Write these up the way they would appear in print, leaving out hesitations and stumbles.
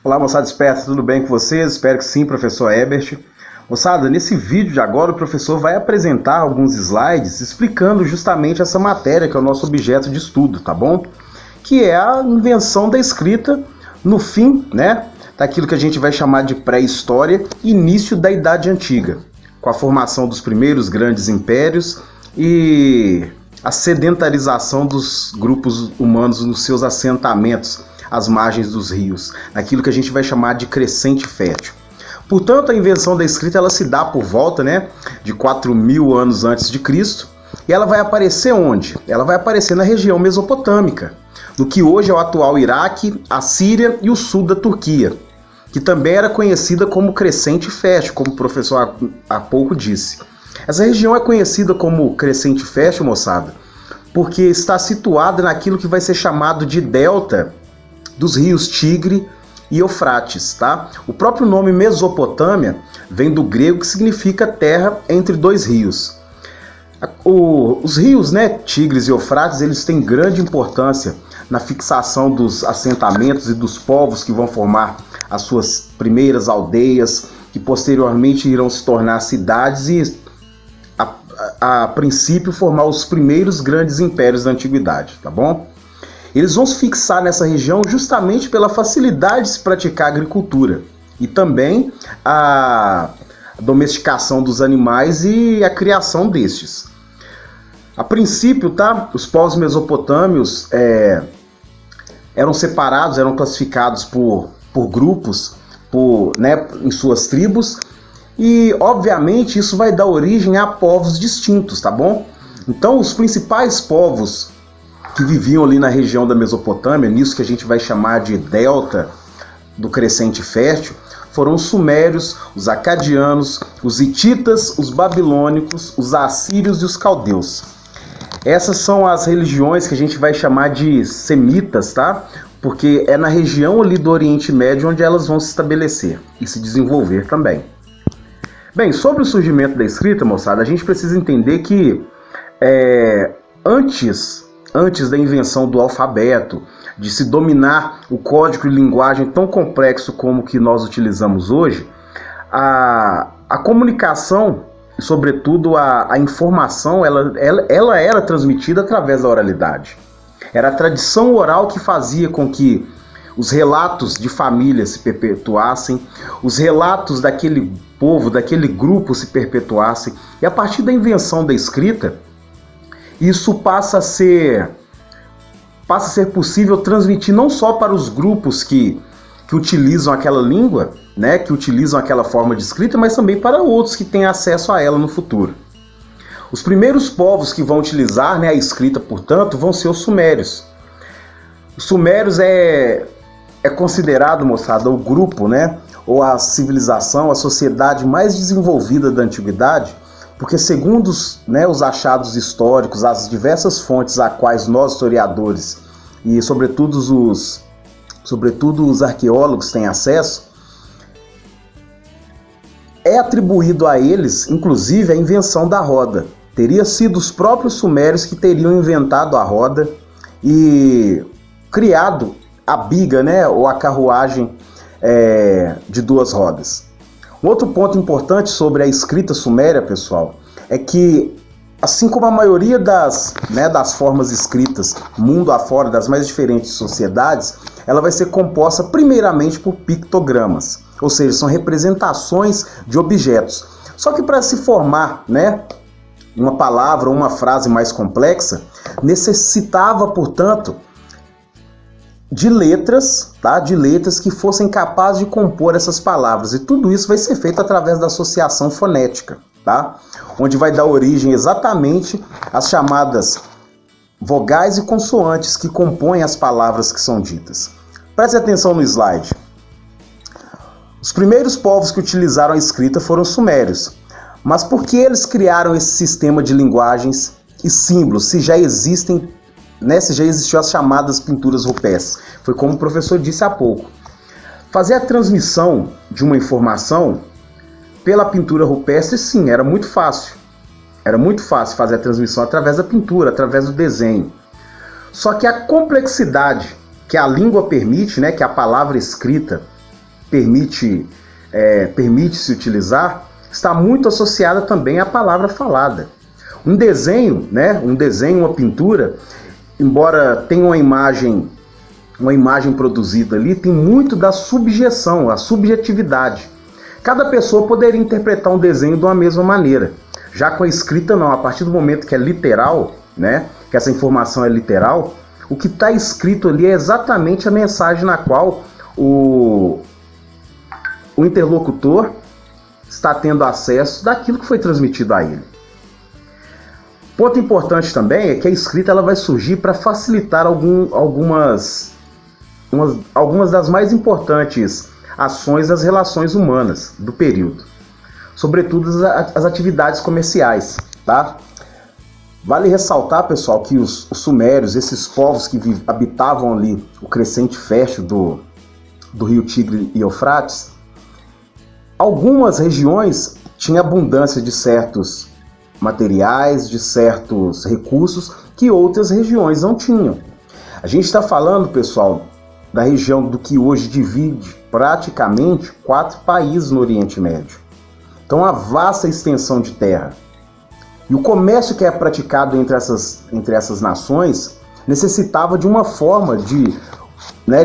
Olá, moçada esperta, tudo bem com vocês? Espero que sim, professor Herbert. Moçada, nesse vídeo de agora o professor vai apresentar alguns slides explicando justamente essa matéria que é o nosso objeto de estudo, tá bom? Que é a invenção da escrita no fim, né, daquilo que a gente vai chamar de pré-história, início da Idade Antiga, com a formação dos primeiros grandes impérios e a sedentarização dos grupos humanos nos seus assentamentos às margens dos rios, naquilo que a gente vai chamar de crescente fértil. Portanto, a invenção da escrita ela se dá por volta, né, de 4.000 anos antes de Cristo, e ela vai aparecer onde? Ela vai aparecer na região mesopotâmica, no que hoje é o atual Iraque, a Síria e o sul da Turquia, que também era conhecida como crescente fértil, como o professor há pouco disse. Essa região é conhecida como crescente fértil, moçada, porque está situada naquilo que vai ser chamado de delta dos rios Tigre e Eufrates, tá? O próprio nome Mesopotâmia vem do grego que significa terra entre dois rios. Os rios, né, Tigres e Eufrates, eles têm grande importância na fixação dos assentamentos e dos povos que vão formar as suas primeiras aldeias, que posteriormente irão se tornar cidades e, a princípio, formar os primeiros grandes impérios da antiguidade, tá bom? Eles vão se fixar nessa região justamente pela facilidade de se praticar a agricultura e também a domesticação dos animais e a criação destes. A princípio, tá, os povos mesopotâmios eram separados, eram classificados por grupos, né, em suas tribos, e obviamente isso vai dar origem a povos distintos, tá bom? Então os principais povos que viviam ali na região da Mesopotâmia, nisso que a gente vai chamar de delta do crescente fértil, foram os sumérios, os acadianos, os hititas, os babilônicos, os assírios e os caldeus. Essas são as religiões que a gente vai chamar de semitas, tá? Porque é na região ali do Oriente Médio onde elas vão se estabelecer e se desenvolver também. Bem, sobre o surgimento da escrita, moçada, a gente precisa entender que antes da invenção do alfabeto, de se dominar o código de linguagem tão complexo como o que nós utilizamos hoje, a comunicação, e sobretudo a informação, ela era transmitida através da oralidade. Era a tradição oral que fazia com que os relatos de família se perpetuassem, os relatos daquele povo, daquele grupo se perpetuassem, e a partir da invenção da escrita, isso passa a ser possível transmitir não só para os grupos que utilizam aquela língua, né, que utilizam aquela forma de escrita, mas também para outros que têm acesso a ela no futuro. Os primeiros povos que vão utilizar, né, a escrita, portanto, vão ser os sumérios. Os sumérios é considerado, moçada, o grupo, né, ou a civilização, a sociedade mais desenvolvida da antiguidade, porque segundo os achados históricos, as diversas fontes a quais nós, historiadores, e sobretudo os arqueólogos têm acesso, é atribuído a eles, inclusive, a invenção da roda. Teria sido os próprios sumérios que teriam inventado a roda e criado a biga, né, ou a carruagem de duas rodas. Um outro ponto importante sobre a escrita suméria, pessoal, é que, assim como a maioria das formas escritas mundo afora, das mais diferentes sociedades, ela vai ser composta primeiramente por pictogramas, ou seja, são representações de objetos. Só que para se formar, né, uma palavra ou uma frase mais complexa, necessitava, portanto, de letras, tá? De letras que fossem capazes de compor essas palavras. E tudo isso vai ser feito através da associação fonética, tá? Onde vai dar origem exatamente às chamadas vogais e consoantes que compõem as palavras que são ditas. Preste atenção no slide. Os primeiros povos que utilizaram a escrita foram os sumérios. Mas por que eles criaram esse sistema de linguagens e símbolos, se já existem, né, se já existiu as chamadas pinturas rupestres? Foi como o professor disse há pouco. Fazer a transmissão de uma informação pela pintura rupestre, sim, era muito fácil. Era muito fácil fazer a transmissão através da pintura, através do desenho. Só que a complexidade que a língua permite, né, que a palavra escrita permite-se utilizar, está muito associada também à palavra falada. Um desenho, né, uma pintura, embora tenha uma imagem produzida ali, tem muito da subjeção, a subjetividade. Cada pessoa poderia interpretar um desenho de uma mesma maneira. Já com a escrita não, a partir do momento que é literal, né, que essa informação é literal, o que está escrito ali é exatamente a mensagem na qual o interlocutor está tendo acesso daquilo que foi transmitido a ele. Ponto importante também é que a escrita ela vai surgir para facilitar algumas das mais importantes ações das relações humanas do período, sobretudo as atividades comerciais, tá? Vale ressaltar, pessoal, que os sumérios, esses povos que habitavam ali o crescente fértil do rio Tigre e Eufrates, algumas regiões tinham abundância de certos materiais, de certos recursos que outras regiões não tinham. A gente está falando, pessoal, da região do que hoje divide praticamente 4 países no Oriente Médio. Então, uma vasta extensão de terra. E o comércio que é praticado entre essas nações necessitava de uma forma de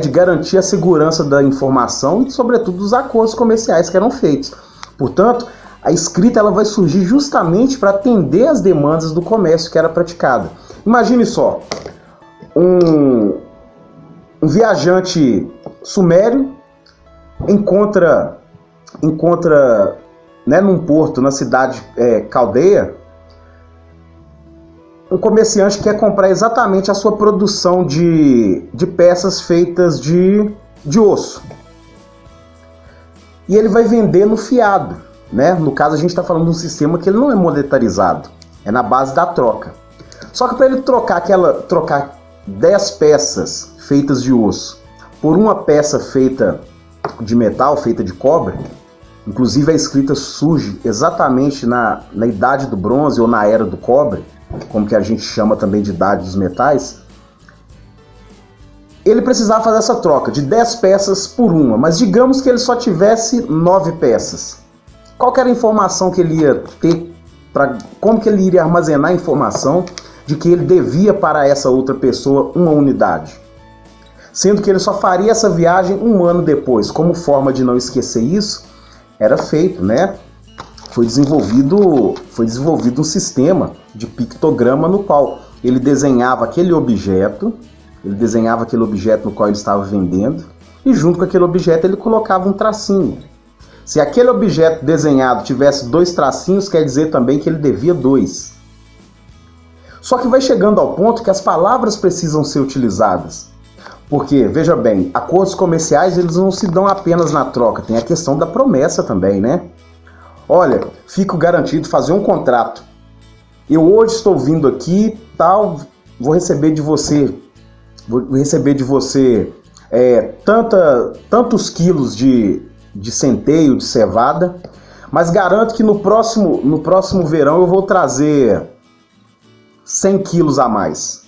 garantir a segurança da informação e, sobretudo, dos acordos comerciais que eram feitos. Portanto, a escrita ela vai surgir justamente para atender às demandas do comércio que era praticado. Imagine só, um viajante sumério encontra num porto, na cidade Caldeia, um comerciante quer comprar exatamente a sua produção de peças feitas de osso. E ele vai vender no fiado, né? No caso, a gente está falando de um sistema que ele não é monetarizado, é na base da troca. Só que para ele trocar 10 peças feitas de osso por uma peça feita de metal, feita de cobre, inclusive a escrita surge exatamente na idade do bronze ou na era do cobre, como que a gente chama também de idade dos metais, ele precisava fazer essa troca de 10 peças por uma, mas digamos que ele só tivesse 9 peças. Qual que era a informação que ele ia ter, como que ele iria armazenar a informação de que ele devia para essa outra pessoa uma unidade? Sendo que ele só faria essa viagem um ano depois. Como forma de não esquecer isso, era feito, né? Foi desenvolvido um sistema de pictograma no qual ele desenhava aquele objeto no qual ele estava vendendo, e junto com aquele objeto ele colocava um tracinho. Se aquele objeto desenhado tivesse 2 tracinhos, quer dizer também que ele devia 2. Só que vai chegando ao ponto que as palavras precisam ser utilizadas. Porque, veja bem, acordos comerciais eles não se dão apenas na troca, tem a questão da promessa também, né? Olha, fico garantido fazer um contrato. Eu hoje estou vindo aqui, tal, vou receber de você tantos quilos de centeio, de cevada, mas garanto que no próximo verão eu vou trazer 100 quilos a mais.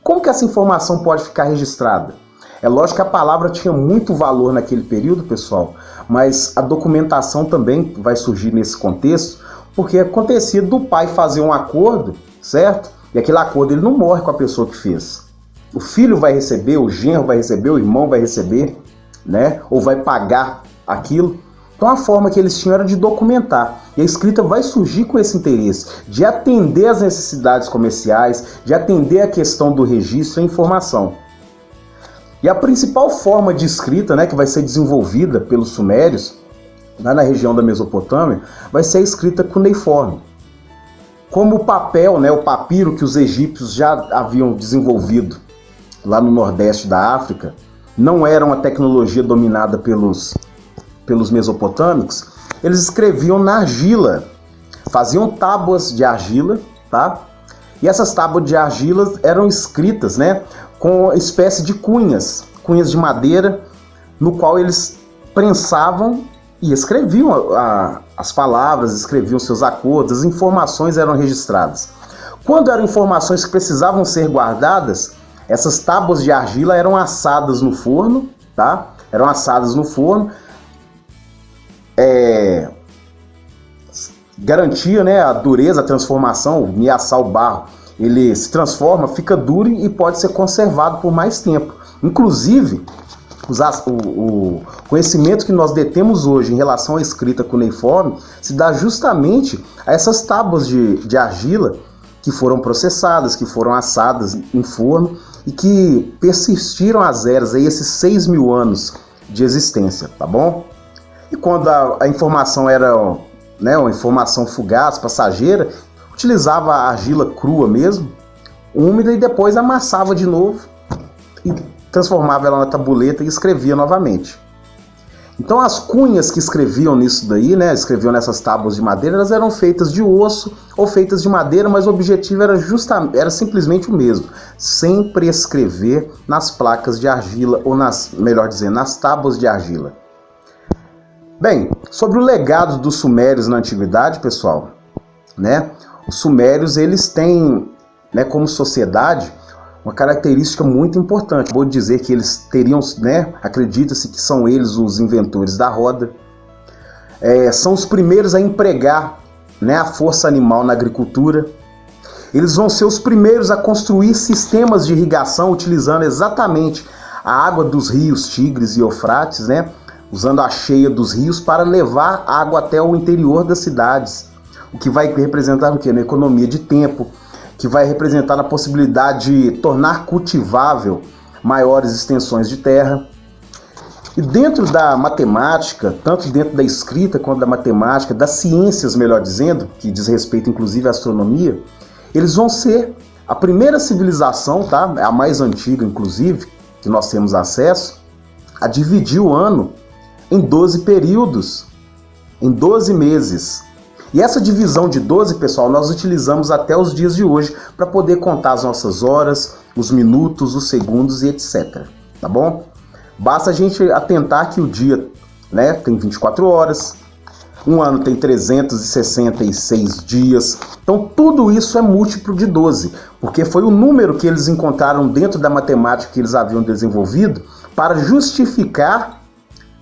Como que essa informação pode ficar registrada? É lógico que a palavra tinha muito valor naquele período, pessoal, mas a documentação também vai surgir nesse contexto, porque acontecia do pai fazer um acordo, certo? E aquele acordo ele não morre com a pessoa que fez. O filho vai receber, o genro vai receber, o irmão vai receber, né? Ou vai pagar aquilo. Então a forma que eles tinham era de documentar. E a escrita vai surgir com esse interesse de atender às necessidades comerciais, de atender a questão do registro e informação. E a principal forma de escrita, né, que vai ser desenvolvida pelos sumérios, lá na região da Mesopotâmia, vai ser a escrita cuneiforme. Como o papel, né, o papiro que os egípcios já haviam desenvolvido lá no nordeste da África, não era uma tecnologia dominada pelos mesopotâmicos, eles escreviam na argila, faziam tábuas de argila, tá? E essas tábuas de argila eram escritas, né, com uma espécie de cunhas de madeira, no qual eles prensavam e escreviam as palavras, escreviam seus acordos, as informações eram registradas. Quando eram informações que precisavam ser guardadas, essas tábuas de argila eram assadas no forno, tá? eram assadas no forno, garantia, né, a dureza, a transformação. O miaçal, o barro, ele se transforma, fica duro e pode ser conservado por mais tempo. Inclusive, o conhecimento que nós detemos hoje em relação à escrita cuneiforme se dá justamente a essas tábuas de argila que foram processadas, que foram assadas em forno e que persistiram as eras, aí, esses 6.000 anos de existência, tá bom? E quando a informação era, né, uma informação fugaz, passageira, utilizava a argila crua mesmo, úmida, e depois amassava de novo e transformava ela na tabuleta e escrevia novamente. Então as cunhas que escreviam nisso daí, né, escreviam nessas tábuas de madeira, elas eram feitas de osso ou feitas de madeira, mas o objetivo era simplesmente o mesmo, sempre escrever nas placas de argila, ou melhor dizendo, nas tábuas de argila. Bem, sobre o legado dos sumérios na antiguidade, pessoal, né, os sumérios, eles têm, né, como sociedade, uma característica muito importante. Vou dizer que eles teriam, né, acredita-se que são eles os inventores da roda. São os primeiros a empregar, né, a força animal na agricultura. Eles vão ser os primeiros a construir sistemas de irrigação utilizando exatamente a água dos rios Tigres e Eufrates, né, usando a cheia dos rios para levar água até o interior das cidades, o que vai representar o quê? Na economia de tempo, que vai representar a possibilidade de tornar cultivável maiores extensões de terra. E dentro da matemática, tanto dentro da escrita quanto da matemática, das ciências, melhor dizendo, que diz respeito inclusive à astronomia, eles vão ser a primeira civilização, tá? A mais antiga inclusive, que nós temos acesso, a dividir o ano em 12 períodos, em 12 meses. E essa divisão de 12, pessoal, nós utilizamos até os dias de hoje para poder contar as nossas horas, os minutos, os segundos e etc. Tá bom? Basta a gente atentar que o dia, né, tem 24 horas, um ano tem 366 dias. Então tudo isso é múltiplo de 12, porque foi o número que eles encontraram dentro da matemática que eles haviam desenvolvido para justificar,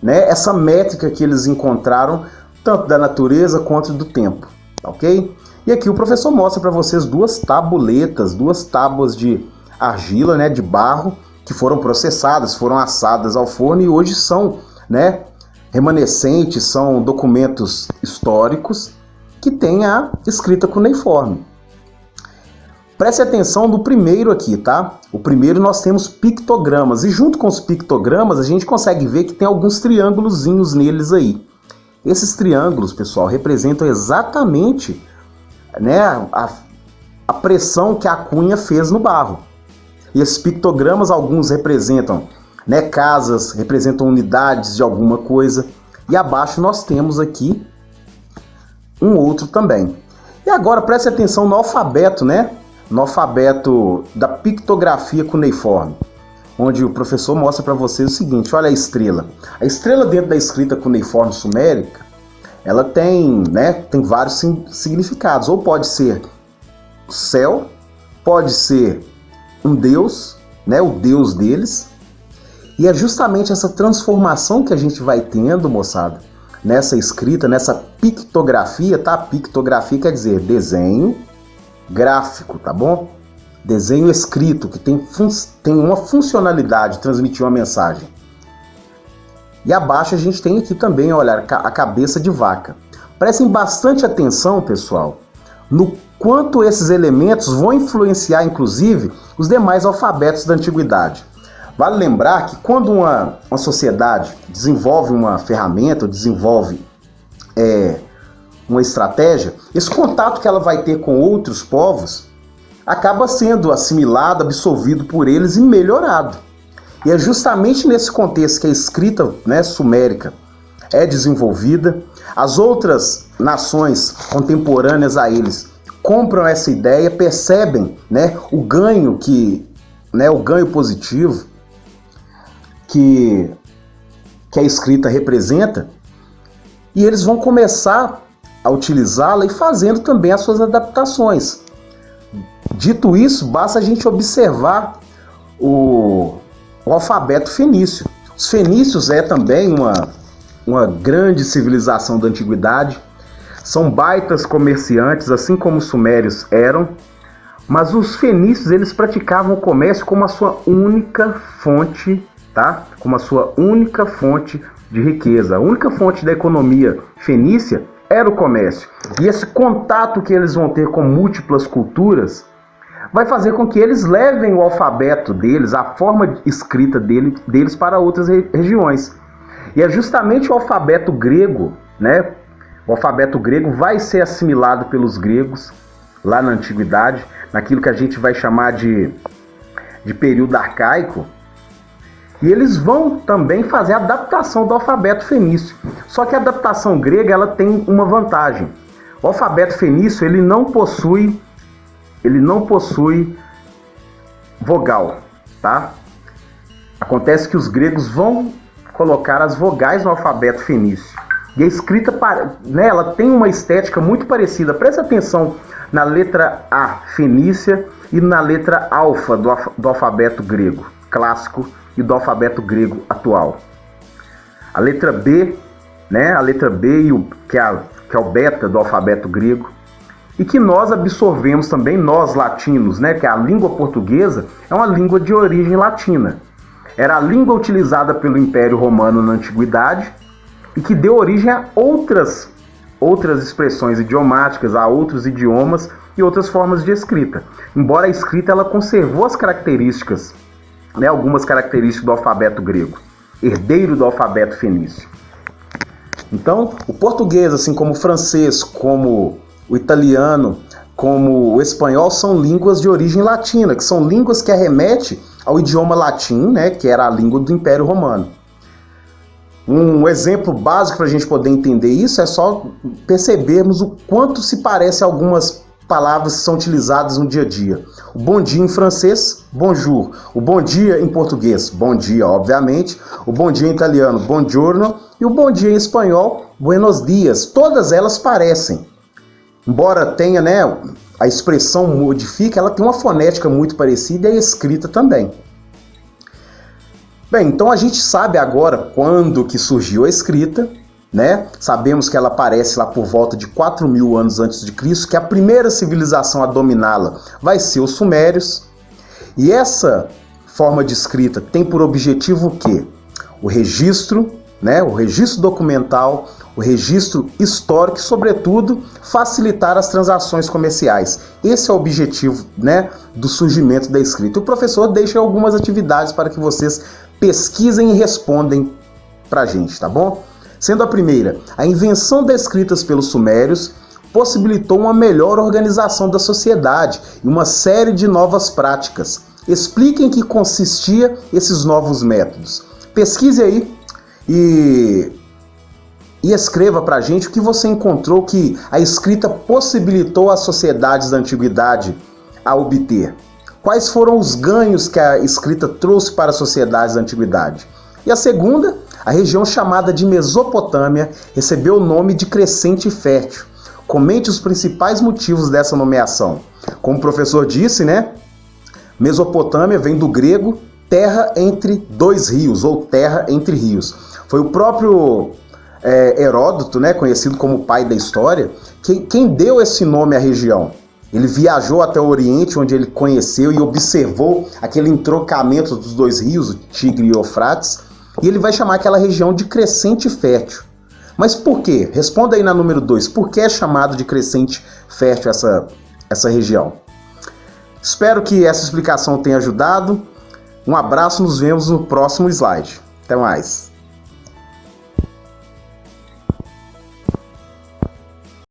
né, essa métrica que eles encontraram tanto da natureza quanto do tempo, ok? E aqui o professor mostra para vocês duas tabuletas, duas tábuas de argila, né, de barro, que foram processadas, foram assadas ao forno e hoje são, né, remanescentes, são documentos históricos que têm a escrita cuneiforme. Preste atenção no primeiro aqui, tá? O primeiro nós temos pictogramas, e junto com os pictogramas a gente consegue ver que tem alguns triângulozinhos neles aí. Esses triângulos, pessoal, representam exatamente, né, a pressão que a cunha fez no barro. E esses pictogramas, alguns representam, né, casas, representam unidades de alguma coisa. E abaixo nós temos aqui um outro também. E agora preste atenção no alfabeto, né? No alfabeto da pictografia cuneiforme, onde o professor mostra para vocês o seguinte: olha a estrela. A estrela dentro da escrita cuneiforme sumérica, ela tem, né, tem vários significados. Ou pode ser o céu, pode ser um deus, né, o deus deles. E é justamente essa transformação que a gente vai tendo, moçada, nessa escrita, nessa pictografia, tá? Pictografia quer dizer desenho gráfico, tá bom? Desenho escrito, que tem uma funcionalidade de transmitir uma mensagem. E abaixo a gente tem aqui também, olha, a cabeça de vaca. Prestem bastante atenção, pessoal, no quanto esses elementos vão influenciar, inclusive, os demais alfabetos da antiguidade. Vale lembrar que quando uma sociedade desenvolve uma ferramenta, ou desenvolve uma estratégia, esse contato que ela vai ter com outros povos acaba sendo assimilado, absorvido por eles e melhorado. E é justamente nesse contexto que a escrita, né, sumérica é desenvolvida. As outras nações contemporâneas a eles compram essa ideia, percebem, né, o ganho positivo que a escrita representa, e eles vão começar a utilizá-la e fazendo também as suas adaptações. Dito isso, basta a gente observar o alfabeto fenício. Os fenícios é também uma grande civilização da antiguidade. São baitas comerciantes, assim como os sumérios eram, mas os fenícios eles praticavam o comércio como a sua única fonte, tá? Como a sua única fonte de riqueza. A única fonte da economia fenícia era o comércio. E esse contato que eles vão ter com múltiplas culturas vai fazer com que eles levem o alfabeto deles, a forma escrita deles para outras regiões. E é justamente o alfabeto grego, né? O alfabeto grego vai ser assimilado pelos gregos lá na antiguidade, naquilo que a gente vai chamar de período arcaico. E eles vão também fazer a adaptação do alfabeto fenício. Só que a adaptação grega ela tem uma vantagem. O alfabeto fenício ele não possui vogal, tá? Acontece que os gregos vão colocar as vogais no alfabeto fenício. E a escrita, né, ela tem uma estética muito parecida. Presta atenção na letra A fenícia e na letra alfa do alfabeto grego clássico e do alfabeto grego atual. A letra B, né, a letra B que é o beta do alfabeto grego, e que nós absorvemos também, nós latinos, né, que a língua portuguesa é uma língua de origem latina. Era a língua utilizada pelo Império Romano na Antiguidade e que deu origem a outras expressões idiomáticas, a outros idiomas e outras formas de escrita. Embora a escrita ela conservou as características, né, algumas características do alfabeto grego, herdeiro do alfabeto fenício. Então, o português, assim como o francês, como o italiano, como o espanhol, são línguas de origem latina, que são línguas que arremetem ao idioma latim, né, que era a língua do Império Romano. Um exemplo básico para a gente poder entender isso é só percebermos o quanto se parece algumas palavras que são utilizadas no dia a dia. O bom dia em francês, bonjour. O bom dia em português, bom dia, obviamente. O bom dia em italiano, buongiorno. E o bom dia em espanhol, buenos dias. Todas elas parecem. Embora tenha, né, a expressão modifica, ela tem uma fonética muito parecida e a escrita também. Bem, então a gente sabe agora quando que surgiu a escrita, né? Sabemos que ela aparece lá por volta de 4.000 anos antes de Cristo, que a primeira civilização a dominá-la vai ser os sumérios. E essa forma de escrita tem por objetivo o quê? O registro, né? O registro documental, o registro histórico e, sobretudo, facilitar as transações comerciais. Esse é o objetivo, né, do surgimento da escrita. O professor deixa algumas atividades para que vocês pesquisem e respondem para a gente, tá bom? Sendo a primeira, a invenção das escritas pelos sumérios possibilitou uma melhor organização da sociedade e uma série de novas práticas. Explique em que consistia esses novos métodos. Pesquise aí e escreva para a gente o que você encontrou que a escrita possibilitou às sociedades da antiguidade a obter. Quais foram os ganhos que a escrita trouxe para as sociedades da antiguidade? E a segunda, a região chamada de Mesopotâmia recebeu o nome de Crescente Fértil. Comente os principais motivos dessa nomeação. Como o professor disse, né? Mesopotâmia vem do grego terra entre dois rios, ou terra entre rios. Foi o próprio Heródoto, né, conhecido como o pai da história, quem deu esse nome à região. Ele viajou até o Oriente, onde ele conheceu e observou aquele entrocamento dos dois rios, o Tigre e o Eufrates, e ele vai chamar aquela região de Crescente Fértil. Mas por quê? Responda aí na número 2. Por que é chamado de Crescente Fértil essa região? Espero que essa explicação tenha ajudado. Um abraço, nos vemos no próximo slide. Até mais.